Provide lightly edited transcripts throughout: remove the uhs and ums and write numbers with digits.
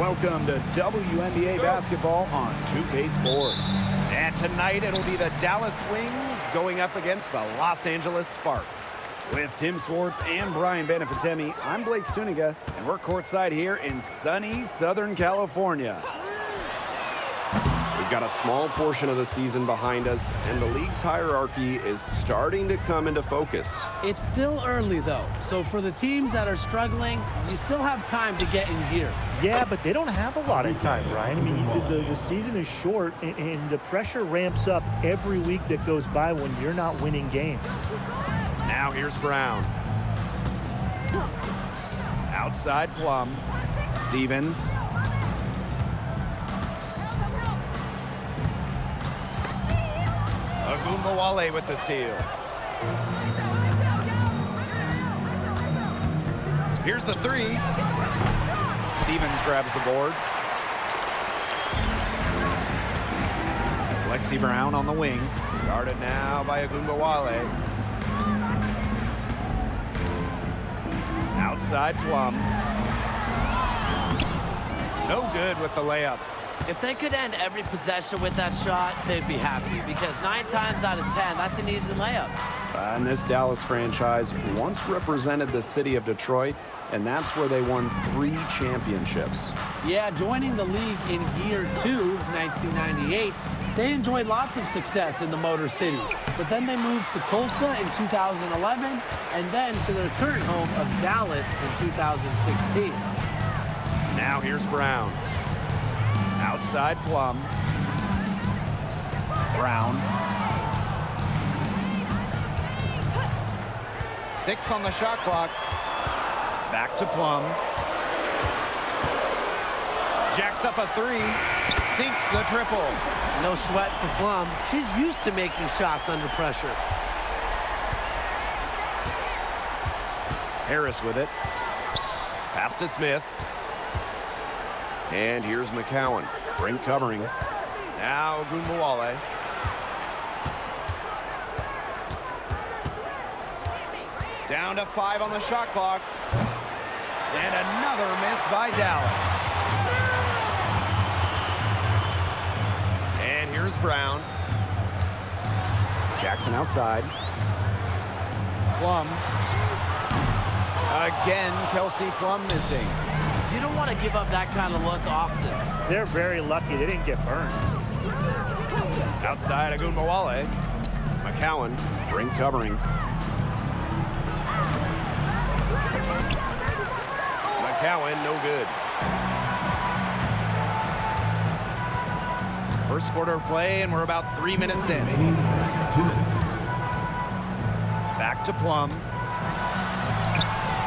Welcome to WNBA basketball on 2K Sports. And tonight it'll be the Dallas Wings going up against the Los Angeles Sparks. With Tim Swartz and Brian Benefitemi, I'm Blake Suniga, and we're courtside here in sunny Southern California. We've got a small portion of the season behind us, and the league's hierarchy is starting to come into focus. It's still early, though, so for the teams that are struggling, you still have time to get in gear. Yeah, but they don't have a lot of time, Ryan. I mean, the season is short, and the pressure ramps up every week that goes by when you're not winning games. Now here's Brown. Outside Plum. Stevens. Agumbawale with the steal. Here's the three. Stevens grabs the board. Lexi Brown on the wing. Guarded now by Agumbawale. Outside Plum. No good with the layup. If they could end every possession with that shot, they'd be happy, because 9 times out of 10, that's an easy layup. And this Dallas franchise once represented the city of Detroit, and that's where they won 3 championships. Yeah, joining the league in year 2, 1998, they enjoyed lots of success in the Motor City. But then they moved to Tulsa in 2011, and then to their current home of Dallas in 2016. Now here's Brown. Outside Plum. Brown. 6 on the shot clock. Back to Plum. Jacks up a 3. Sinks the triple. No sweat for Plum. She's used to making shots under pressure. Harris with it. Pass to Smith. And here's McCowan. Brink covering. Now Agumbawale. Down to 5 on the shot clock. And another miss by Dallas. And here's Brown. Jackson outside. Plum. Again, Kelsey Plum missing. You don't want to give up that kind of look often. They're very lucky they didn't get burned. Outside Agumbawale. McCowan. Brink covering. McCowan, no good. First quarter of play, and we're about 3 minutes in. Back to Plum.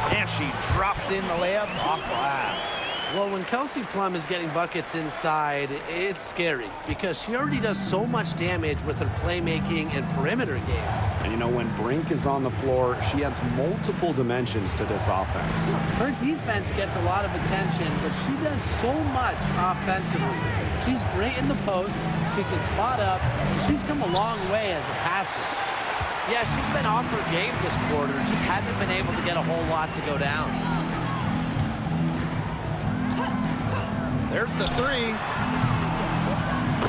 And she drops in the layup off glass. Well, when Kelsey Plum is getting buckets inside, it's scary, because she already does so much damage with her playmaking and perimeter game. And you know, when Brink is on the floor, she adds multiple dimensions to this offense. Her defense gets a lot of attention, but she does so much offensively. She's great in the post, she can spot up, and she's come a long way as a passer. Yeah, she's been off her game this quarter, just hasn't been able to get a whole lot to go down. There's the 3.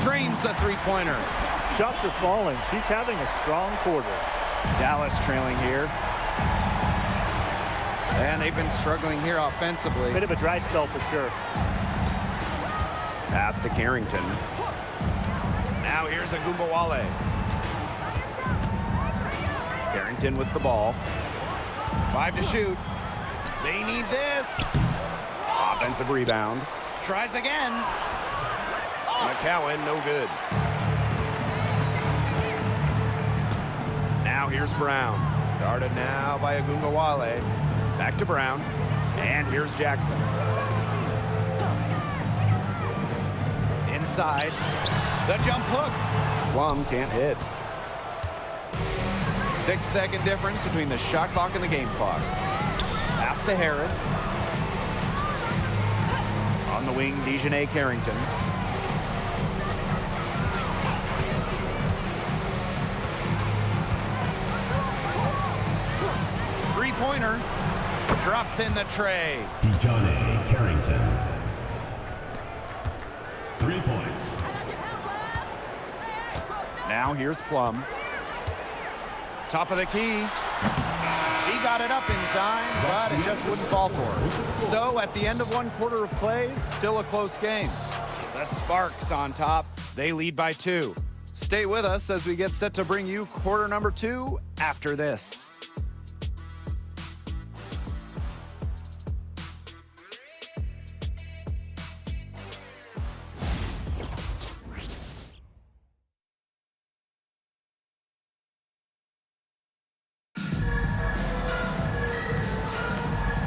Drains the three-pointer. Shots are falling. She's having a strong quarter. Dallas trailing here. And they've been struggling here offensively. Bit of a dry spell for sure. Pass to Carrington. Now here's Agumbawale. Carrington with the ball. 5 to shoot. They need this. Offensive rebound. Tries again. McCowan, no good. Now here's Brown. Guarded now by Agumbawale. Back to Brown. And here's Jackson. Inside. The jump hook. Plum can't hit. 6-second difference between the shot clock and the game clock. Pass to Harris. On the wing, Dejanay Carrington. Three-pointer. Drops in the tray. Dejanay Carrington. 3 points. Now here's Plum. Top of the key. He got it up in time, but it just wouldn't fall for him. So at the end of 1 quarter of play, still a close game. The Sparks on top. They lead by 2. Stay with us as we get set to bring you quarter number 2 after this.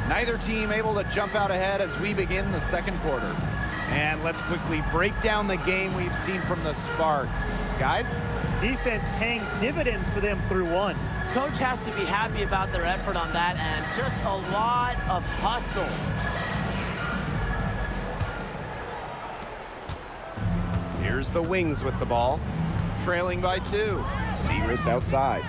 Neither team able to jump out ahead as we begin the second quarter. And let's quickly break down the game we've seen from the Sparks. Guys? Defense paying dividends for them through 1. Coach has to be happy about their effort on that and just a lot of hustle. Here's the Wings with the ball. Trailing by 2. Segrist outside.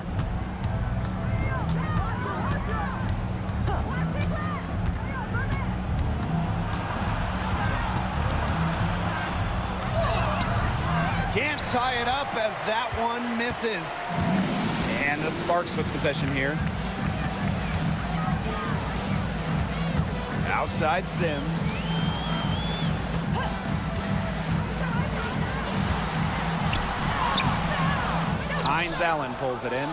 Can't tie it up as that one misses. And the Sparks with possession here. Outside Sims. Hines Allen pulls it in.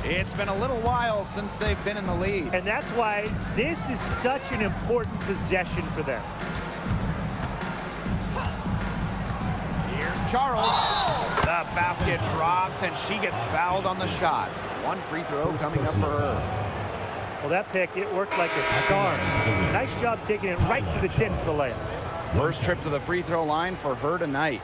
It's been a little while since they've been in the lead. And that's why this is such an important possession for them. Here's Charles. The basket drops, and she gets fouled on the shot. 1 free throw coming up for her. Well, that pick, it worked like a charm. Nice job taking it right to the 10 for the layup. First trip to the free throw line for her tonight.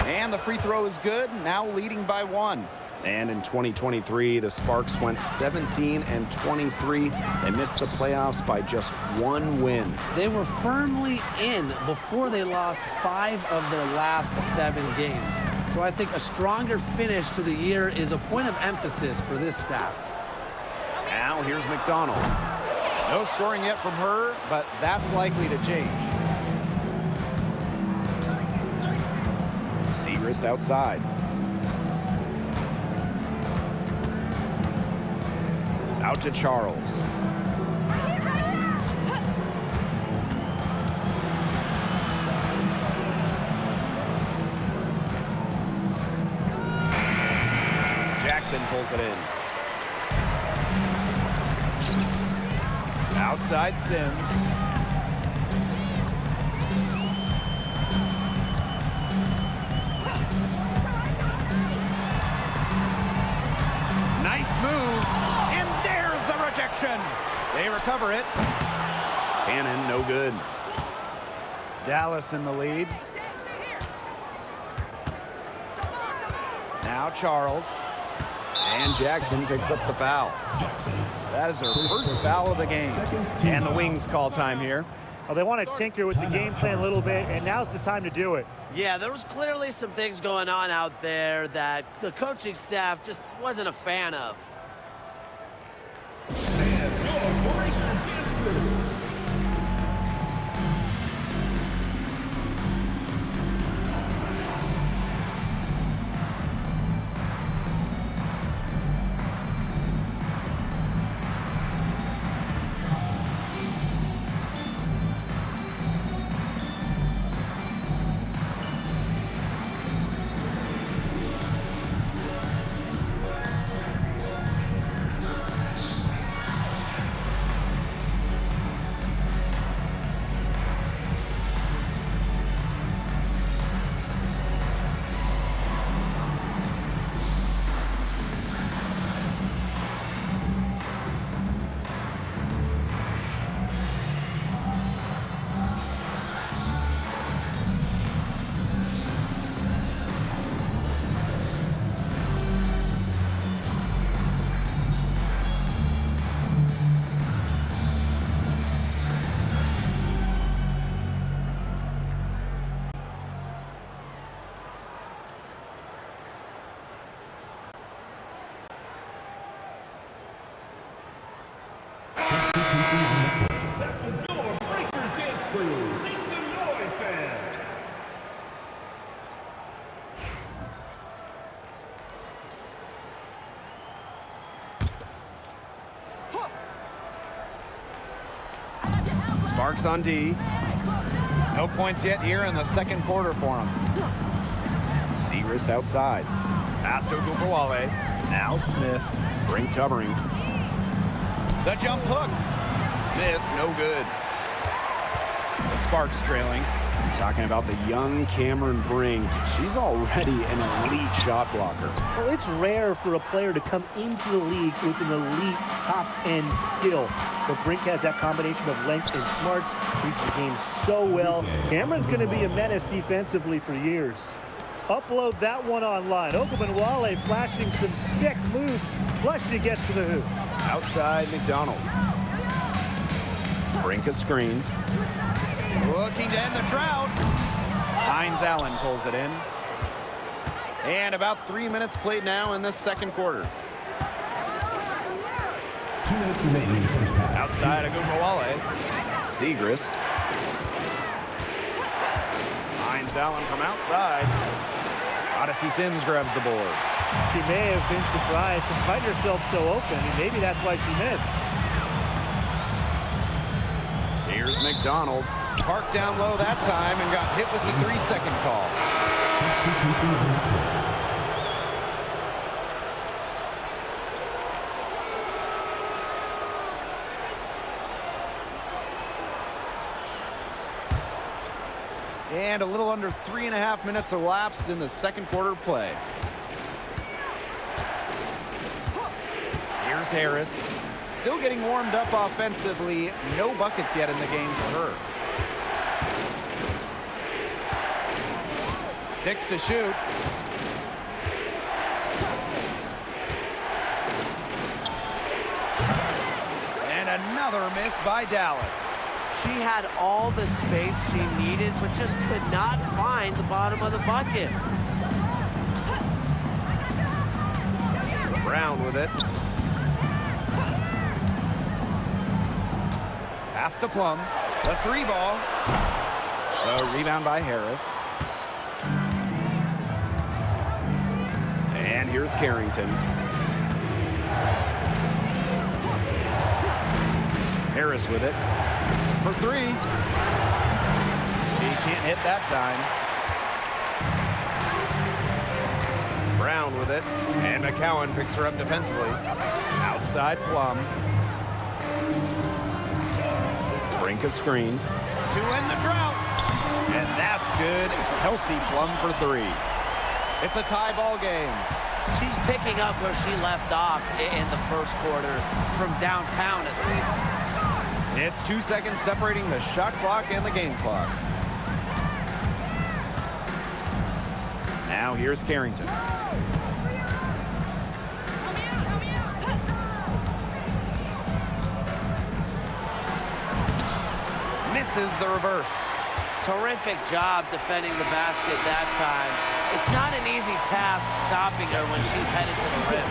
And the free throw is good, now leading by 1. And in 2023, the Sparks went 17 and 23. They missed the playoffs by just 1 win. They were firmly in before they lost 5 of their last 7 games. So I think a stronger finish to the year is a point of emphasis for this staff. Now here's McDonald. No scoring yet from her, but that's likely to change. Segrist outside. Out to Charles. Jackson pulls it in. Outside Sims. Nice move, and there's the rejection. They recover it. Cannon, no good. Dallas in the lead. Now Charles. And Jackson picks up the foul. That is her first foul of the game. And the Wings call time here. Oh, they want to tinker with the game plan a little bit, and now's the time to do it. Yeah, there was clearly some things going on out there that the coaching staff just wasn't a fan of. Sparks on D. No points yet here in the second quarter for him. Segrist outside. Pass to Ogunbowale. Now Smith. Brink covering. The jump hook. Smith, no good. The Sparks trailing. Talking about the young Cameron Brink. She's already an elite shot blocker. Well, it's rare for a player to come into the league with an elite top-end skill. But Brink has that combination of length and smarts, reads the game so well. Cameron's going to be a menace defensively for years. Upload that one online. Ogunbowale flashing some sick moves. Flush to get to the hoop. Outside McDonald. Brink a screen. Looking to end the drought. Hines Allen pulls it in. And about 3 minutes played now in this second quarter. 2 minutes remaining in the first half. Outside Ogunbowale. Segrist. Hines Allen from outside. Odyssey Sims grabs the board. She may have been surprised to find herself so open. I mean, maybe that's why she missed. Here's McDonald. Parked down low that time and got hit with the 3-second call. Substitution. And a little under 3.5 minutes elapsed in the second quarter play. Here's Harris. Still getting warmed up offensively. No buckets yet in the game for her. 6 to shoot. And another miss by Dallas. She had all the space she needed, but just could not find the bottom of the bucket. Brown with it. Pass to Plum. The 3 ball. The rebound by Harris. And here's Carrington. Harris with it. For 3. He can't hit that time. Brown with it. And McCowan picks her up defensively. Outside Plum. Brink a screen. To end the drought. And that's good. Kelsey Plum for 3. It's a tie ball game. She's picking up where she left off in the first quarter, from downtown at least. It's 2 seconds separating the shot clock and the game clock. Now here's Carrington. Misses the reverse. Terrific job defending the basket that time. It's not an easy task stopping her when she's headed to the rim.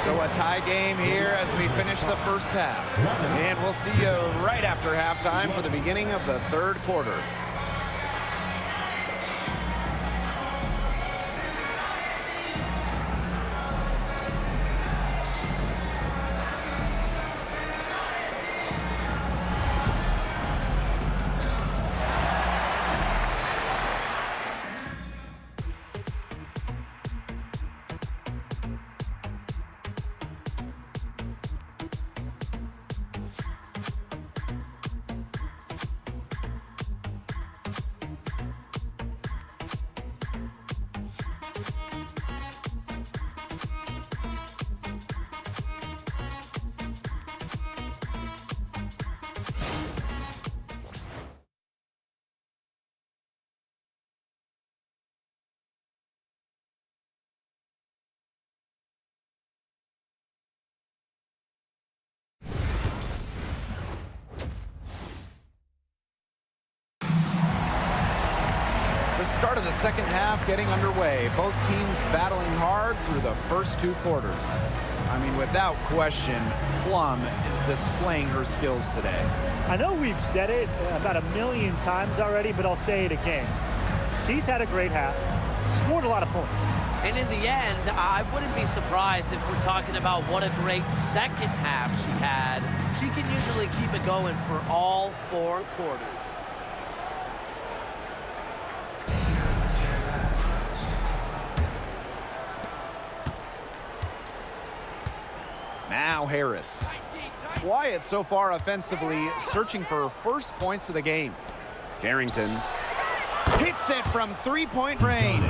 So a tie game here as we finish the first half. And we'll see you right after halftime for the beginning of the third quarter. The start of the second half getting underway. Both teams battling hard through the first 2 quarters. I mean, without question, Plum is displaying her skills today. I know we've said it about 1,000,000 times already, but I'll say it again. She's had a great half, scored a lot of points. And in the end, I wouldn't be surprised if we're talking about what a great second half she had. She can usually keep it going for all 4 quarters. Now Harris. Wyatt so far offensively searching for her first points of the game. Carrington. Hits it from 3-point range.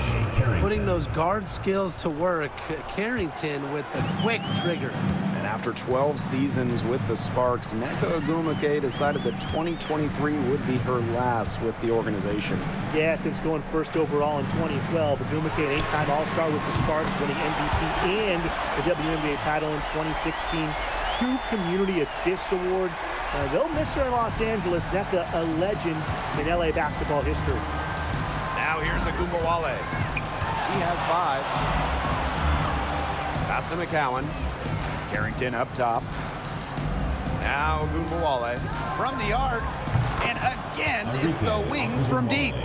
Putting those guard skills to work, Carrington with the quick trigger. And after 12 seasons with the Sparks, Nneka Ogwumike decided that 2023 would be her last with the organization. Yeah, since going first overall in 2012, Ogwumike, an 8-time All-Star with the Sparks, winning MVP and the WNBA title in 2016. 2 community assist awards. They'll miss her in Los Angeles. Nneka, a legend in LA basketball history. Now here's Agumbawale. He has 5. Pass to McCowan. Carrington up top. Now Agumbawale from the arc. And again, it's the wings from deep.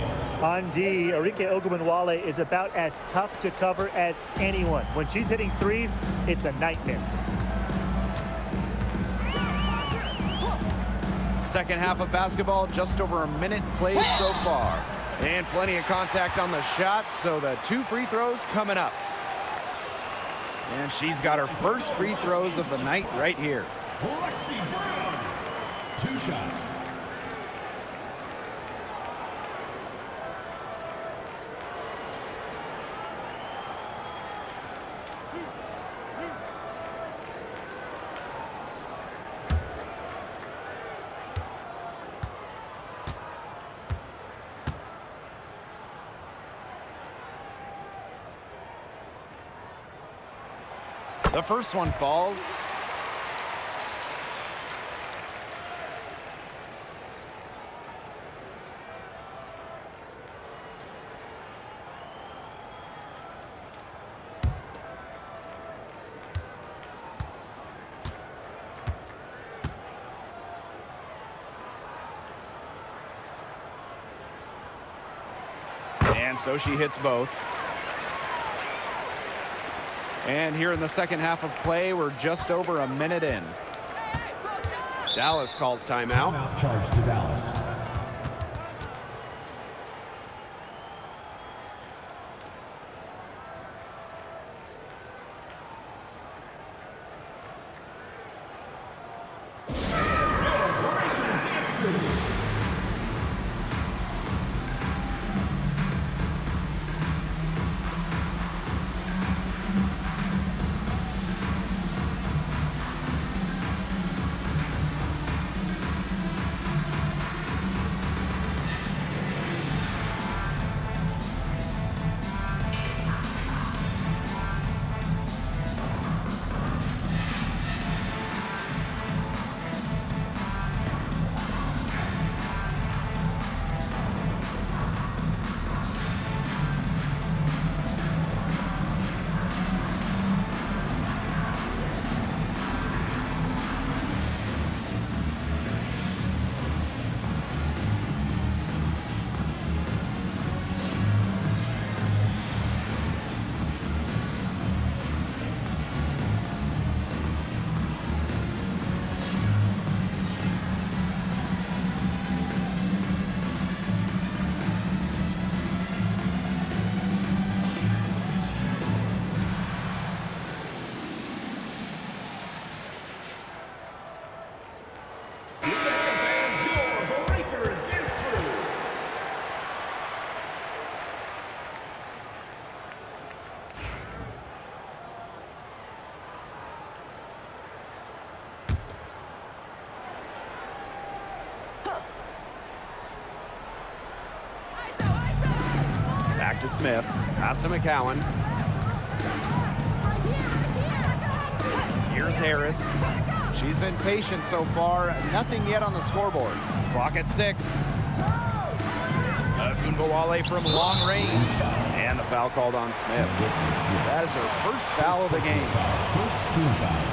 On D, Arike Ogunbowale is about as tough to cover as anyone. When she's hitting threes, it's a nightmare. Second half of basketball, just over a minute played so far. And plenty of contact on the shots, so the 2 free throws coming up. And she's got her first free throws of the night right here. Lexi Brown. 2 shots. The first one falls. And so she hits both. And here in the second half of play, we're just over a minute in. Dallas calls timeout. Timeout charge to Dallas. Back to Smith. Pass to McCowan. Here's Harris. She's been patient so far. Nothing yet on the scoreboard. Clock at 6. Agumbawale from long range. And the foul called on Smith. That is her first foul of the game. First team foul.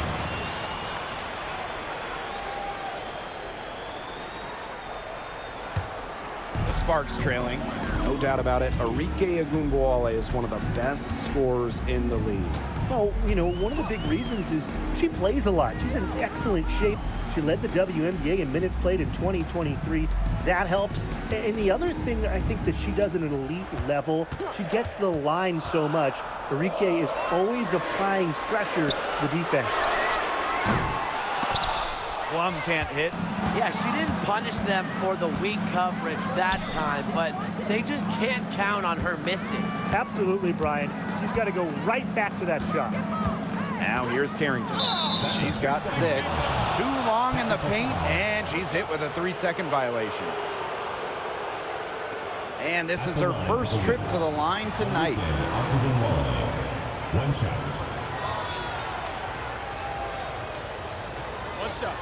The Sparks trailing. No doubt about it, Arike Ogunbowale is one of the best scorers in the league. Well, you know, one of the big reasons is she plays a lot. She's in excellent shape. She led the WNBA in minutes played in 2023. That helps. And the other thing that I think that she does at an elite level, she gets the line so much. Arike is always applying pressure to the defense. Plum can't hit. Yeah, she didn't punish them for the weak coverage that time, but they just can't count on her missing. Absolutely, Brian. She's got to go right back to that shot. Now here's Carrington. She's got 6. Too long in the paint, and she's hit with a 3-second violation. And this is her first trip to the line tonight. One shot. What's up?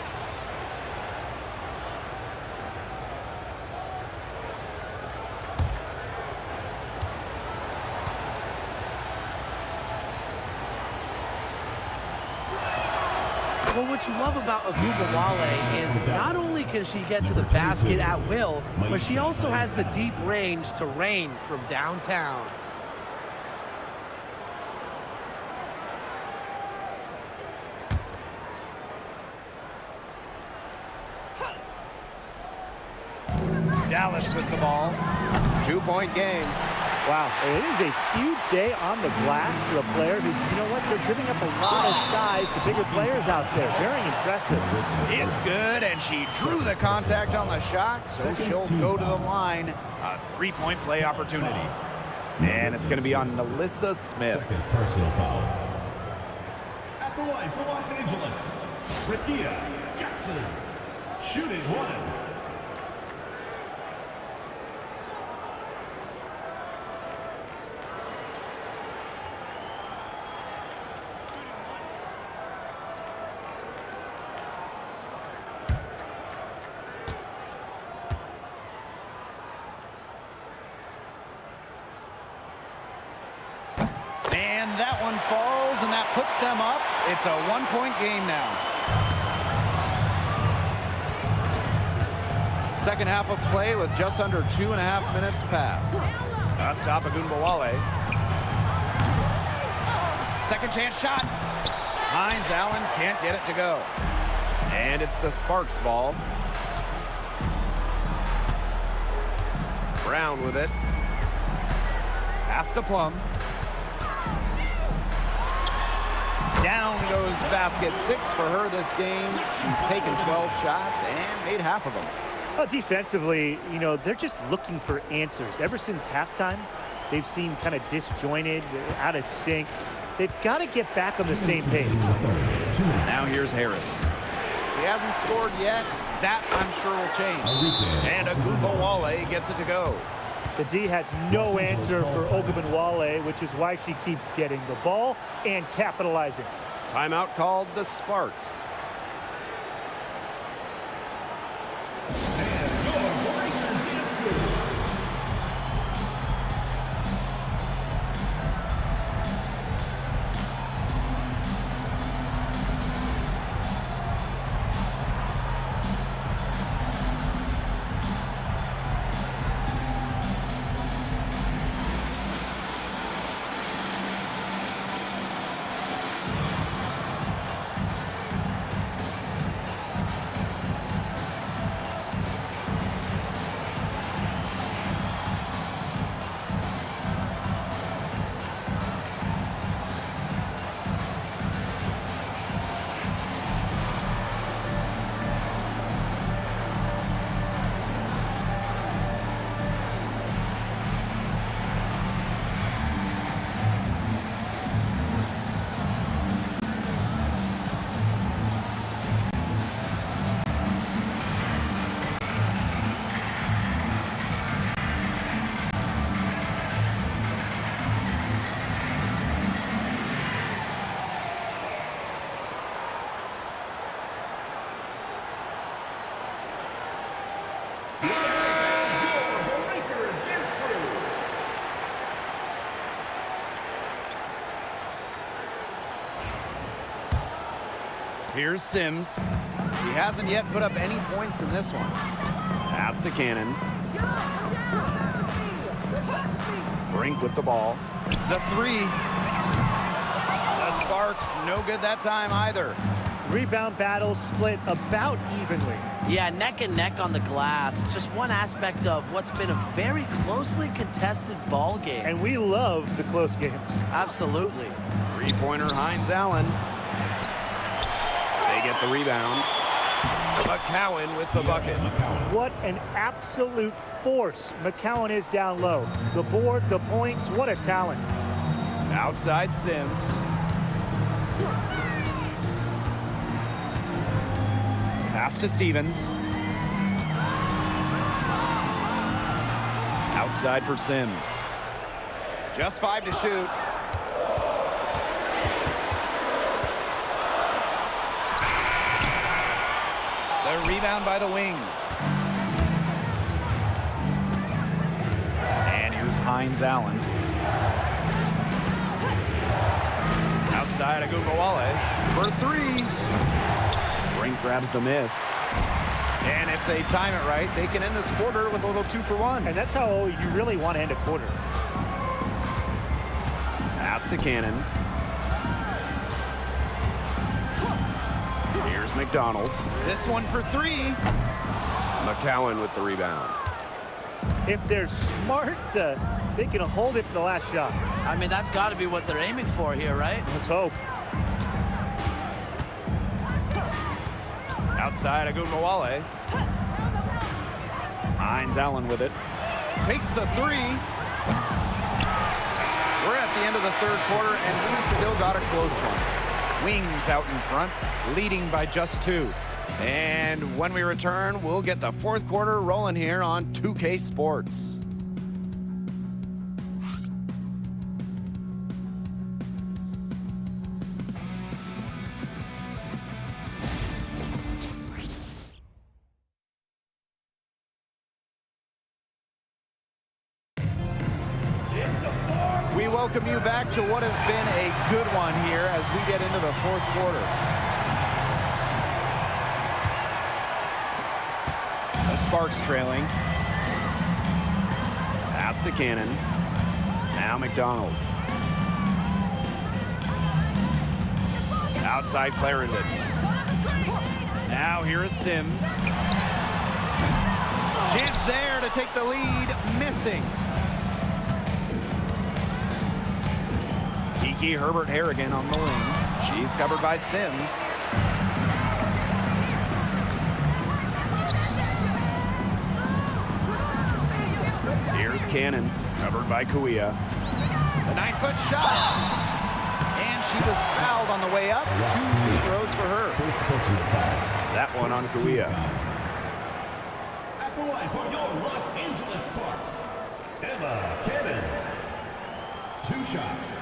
Well, what you love about Ogunbowale is not only can she get to the basket at will, but she also has the deep range to rain from downtown. Dallas with the ball. 2-point game. Wow, it is a huge day on the glass for a player who's, you know what, they're giving up a lot of size to bigger players out there. Very impressive. It's good, and she drew the contact on the shot, so she'll go to the line. A 3-point play opportunity. And it's going to be on Melissa Smith. Second personal foul. At the line for Los Angeles, Rickea Jackson. Shooting 1. And that one falls, and that puts them up. It's a 1-point game now. Second half of play with just under 2.5 minutes passed. Up top, Ogunbowale. Second chance shot. Hines Allen can't get it to go. And it's the Sparks ball. Brown with it. Pass to Plum. Down goes basket 6 for her this game. She's taken 12 shots and made half of them. Well, defensively, you know, they're just looking for answers. Ever since halftime, they've seemed kind of disjointed, out of sync. They've got to get back on the same page. Now here's Harris. She hasn't scored yet. That, I'm sure, will change. And Ogunbowale gets it to go. The D has no answer for Ogunbowale, which is why she keeps getting the ball and capitalizing. Timeout called the Sparks. Here's Sims. He hasn't yet put up any points in this one. Pass to Cannon. Brink with the ball. The 3. The Sparks, no good that time either. Rebound battle split about evenly. Yeah, neck and neck on the glass. Just one aspect of what's been a very closely contested ball game. And we love the close games. Absolutely. Three-pointer Hines Allen. They get the rebound. McCowan with the bucket. What an absolute force McCowan is down low. The board, the points, what a talent. Outside Sims. Pass to Stevens. Outside for Sims. Just 5 to shoot. The rebound by the Wings. And here's Hines Allen. Outside Agumbawale for 3. Brink grabs the miss. And if they time it right, they can end this quarter with a little 2-for-1. And that's how you really want to end a quarter. Pass to Cannon. Here's McDonald. This one for 3. McCowan with the rebound. If they're smart, they can hold it to the last shot. I mean, that's got to be what they're aiming for here, right? Let's hope. Outside Agumbawale. Hines Allen with it. Takes the 3. We're at the end of the third quarter, and we've still got a close one. Wings out in front, leading by just 2. And when we return, we'll get the fourth quarter rolling here on 2K Sports. We welcome you back to what has been a good one here as we get into the fourth quarter. The Sparks trailing. Pass to Cannon. Now McDonald. Outside Clarendon. Now here is Sims. Chance there to take the lead, missing. Kiki Herbert Harrigan on the wing. She's covered by Sims. Here's Cannon, covered by Kuia. The 9-foot shot. And she was fouled on the way up. 2 free throws for her. That one on Kuia. At the line for your Los Angeles Sparks, Emma Cannon. 2 shots.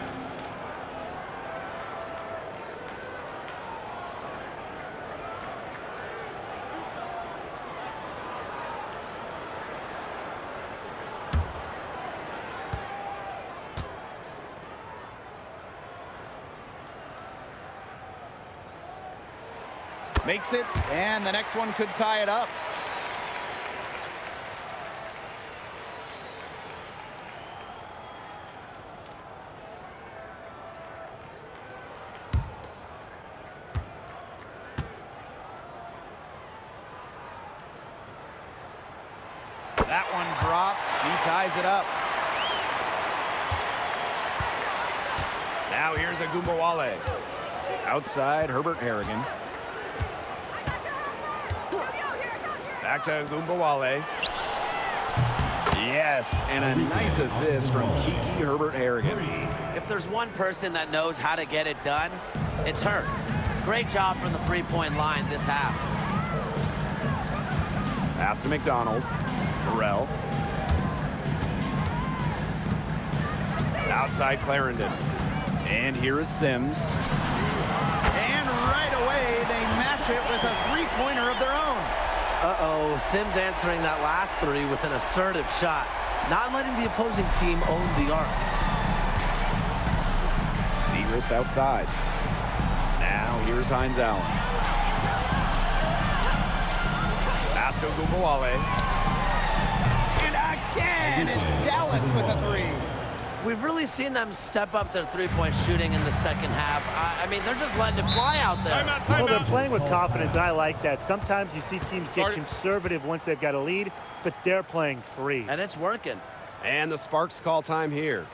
Makes it, and the next one could tie it up. That one drops. He ties it up. Now here's Agumbawale. Outside, Herbert Harrigan. Back to Agumbawale. Yes, and a nice assist from Kiki Herbert Harrigan. If there's one person that knows how to get it done, it's her. Great job from the three-point line this half. Pass to McDonald. Burrell. Outside Clarendon. And here is Sims. And right away, they match it with a three-pointer of their own. Uh-oh, Sims answering that last 3 with an assertive shot, not letting the opposing team own the arc. Segrist outside. Now here's Hines Allen. Pass to Agumbawale. And again, it's Dallas with a 3. We've really seen them step up their three-point shooting in the second half. I mean, they're just letting it fly out there. Well, they're playing with confidence, and I like that. Sometimes you see teams get conservative once they've got a lead, but they're playing free. And it's working. And the Sparks call time here.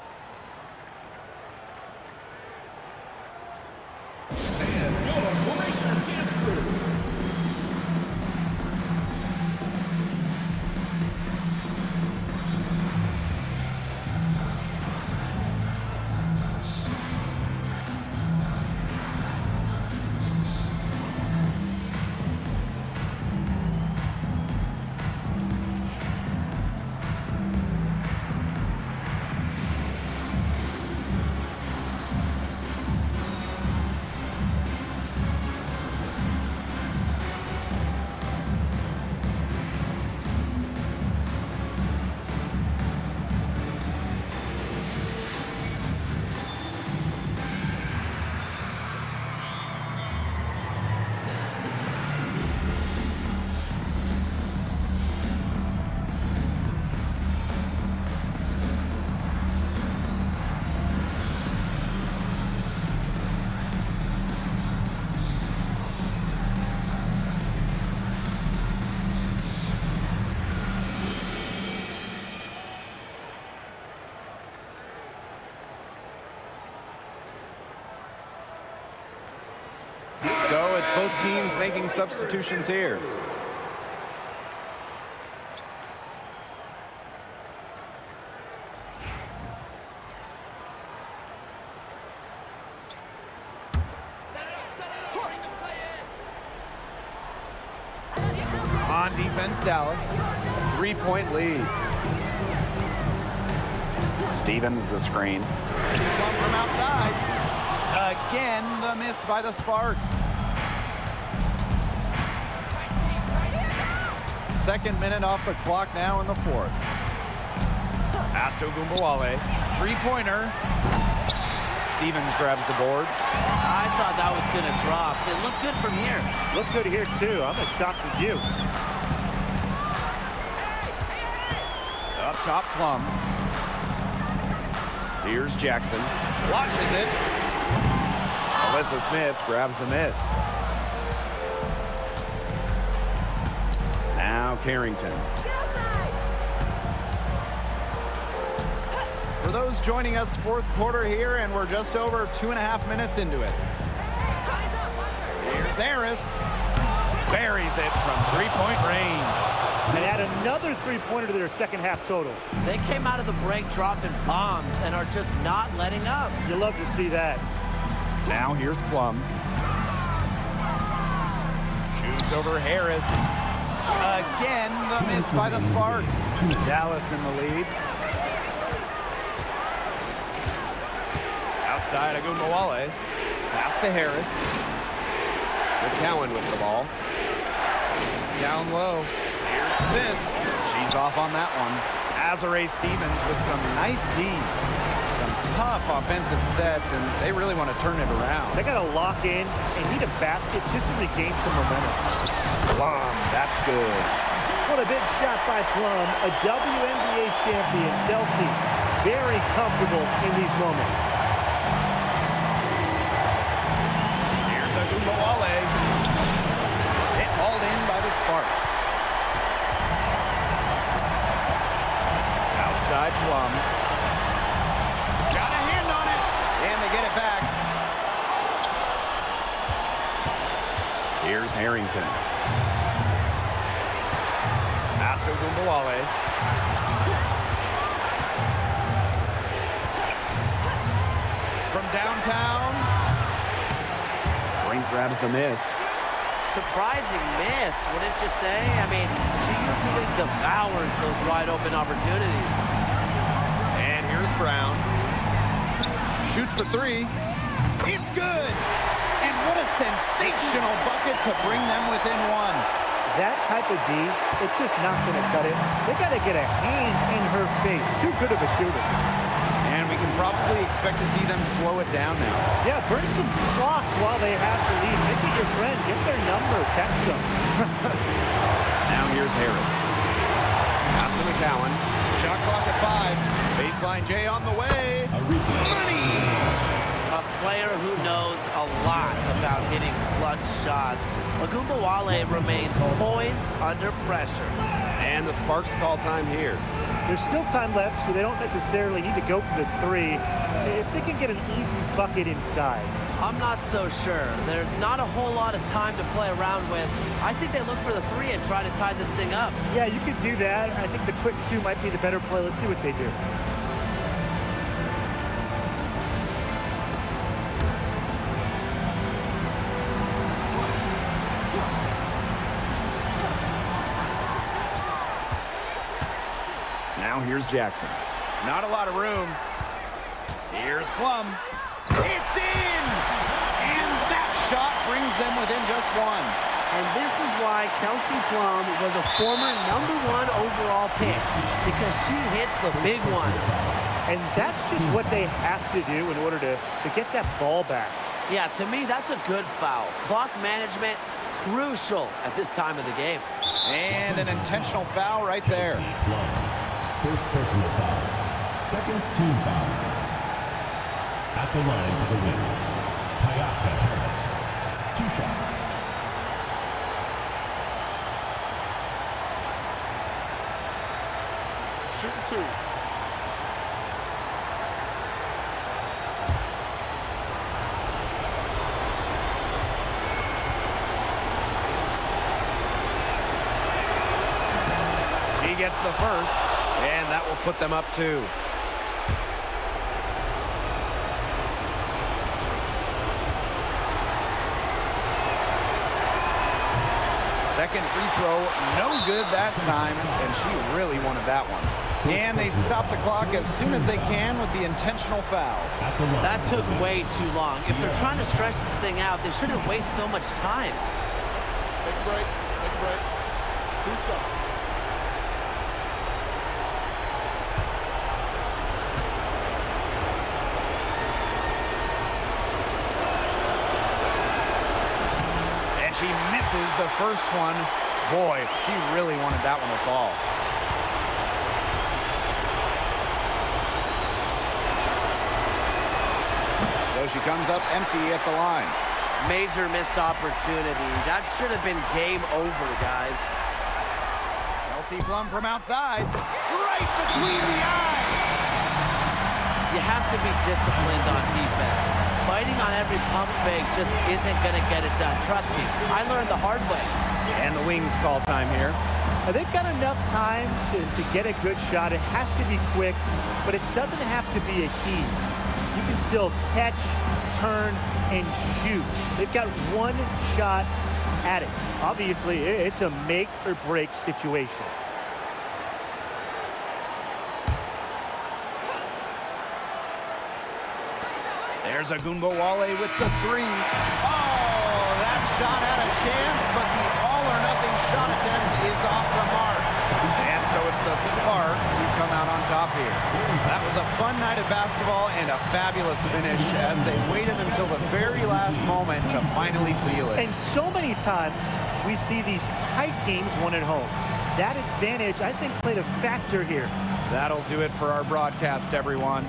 So it's both teams making substitutions here. On defense, Dallas. 3-point lead. Stevens the screen. Plum from outside. Again, the miss by the Sparks. Second minute off the clock now in the fourth. Pass to Ogunbowale. Three-pointer. Stevens grabs the board. I thought that was going to drop. It looked good from here. Look good here, too. I'm as shocked as you. Up top, Plum. Here's Jackson. Launches it. Alyssa Smith grabs the miss. Now Carrington. For those joining us, fourth quarter here, and we're just over 2.5 minutes into it. Here's Harris. Buries it from three-point range. And add another three-pointer to their second half total. They came out of the break dropping bombs and are just not letting up. You love to see that. Now here's Plum. Shoots over Harris. Again, the miss by the Sparks. Dallas in the lead. Outside, Ogunbowale. Pass to Harris. McCowan with the ball. Down low. Here's Smith. She's off on that one. Azare Stevens with some nice D. Some tough offensive sets, and they really want to turn it around. They got to lock in and need a basket just to regain some momentum. Plum, that's good. What a big shot by Plum, a WNBA champion. Chelsea, very comfortable in these moments. Here's Ogunbowale. It's hauled in by the Sparks. Outside Plum. Got a hand on it, and they get it back. Here's Harrington. Pass to Ogunbowale. From downtown. Brink grabs the miss. Surprising miss, wouldn't you say? I mean, she usually devours those wide open opportunities. And here's Brown. Shoots the three. It's good. And what a sensational bucket to bring them within one. That type of D, it's just not going to cut it. They got to get a hand in her face. Too good of a shooter. And we can probably expect to see them slow it down now. Yeah, burn some clock while they have to leave. Make it your friend. Get their number. Text them. Now here's Harris. Pass to McCowan. Shot clock at 5. Baseline J on the way. about hitting clutch shots. Ogunbowale remains poised under pressure. And the Sparks call time here. There's still time left, so they don't necessarily need to go for the three if they can get an easy bucket inside. I'm not so sure. There's not a whole lot of time to play around with. I think they look for the three and try to tie this thing up. Yeah, you could do that. I think the quick two might be the better play. Let's see what they do. Now here's Jackson. Not a lot of room. Here's Plum. It's in! And that shot brings them within just one. And this is why Kelsey Plum was a former #1 overall pick, because she hits the big ones. And that's just what they have to do in order to get that ball back. Yeah, to me, that's a good foul. Clock management, crucial at this time of the game. And an intentional foul right there. First personal foul. Second team foul. At the line for the wins, Tyasha Harris. 2 shots. Shooting 2. He gets the first, and that will put them up 2. Second free throw, no good that time, and she really wanted that one. And they stop the clock as soon as they can with the intentional foul. That took way too long. If they're trying to stretch this thing out, they shouldn't waste so much time. Take a break. Take a break. 2 shots. She misses the first one. Boy, she really wanted that one to fall. So she comes up empty at the line. Major missed opportunity. That should have been game over, guys. Kelsey Plum from outside. Right between the eyes. You have to be disciplined on defense. Fighting on every pump fake just isn't going to get it done. Trust me, I learned the hard way. And the Wings call time here. They've got enough time to get a good shot. It has to be quick, but it doesn't have to be a heave. You can still catch, turn, and shoot. They've got one shot at it. Obviously, it's a make or break situation. There's Ogunbowale with the 3. Oh, that shot had a chance, but the all-or-nothing shot attempt is off the mark. And so it's the Sparks who come out on top here. That was a fun night of basketball and a fabulous finish as they waited until the very last moment to finally seal it. And so many times we see these tight games won at home. That advantage, I think, played a factor here. That'll do it for our broadcast, everyone.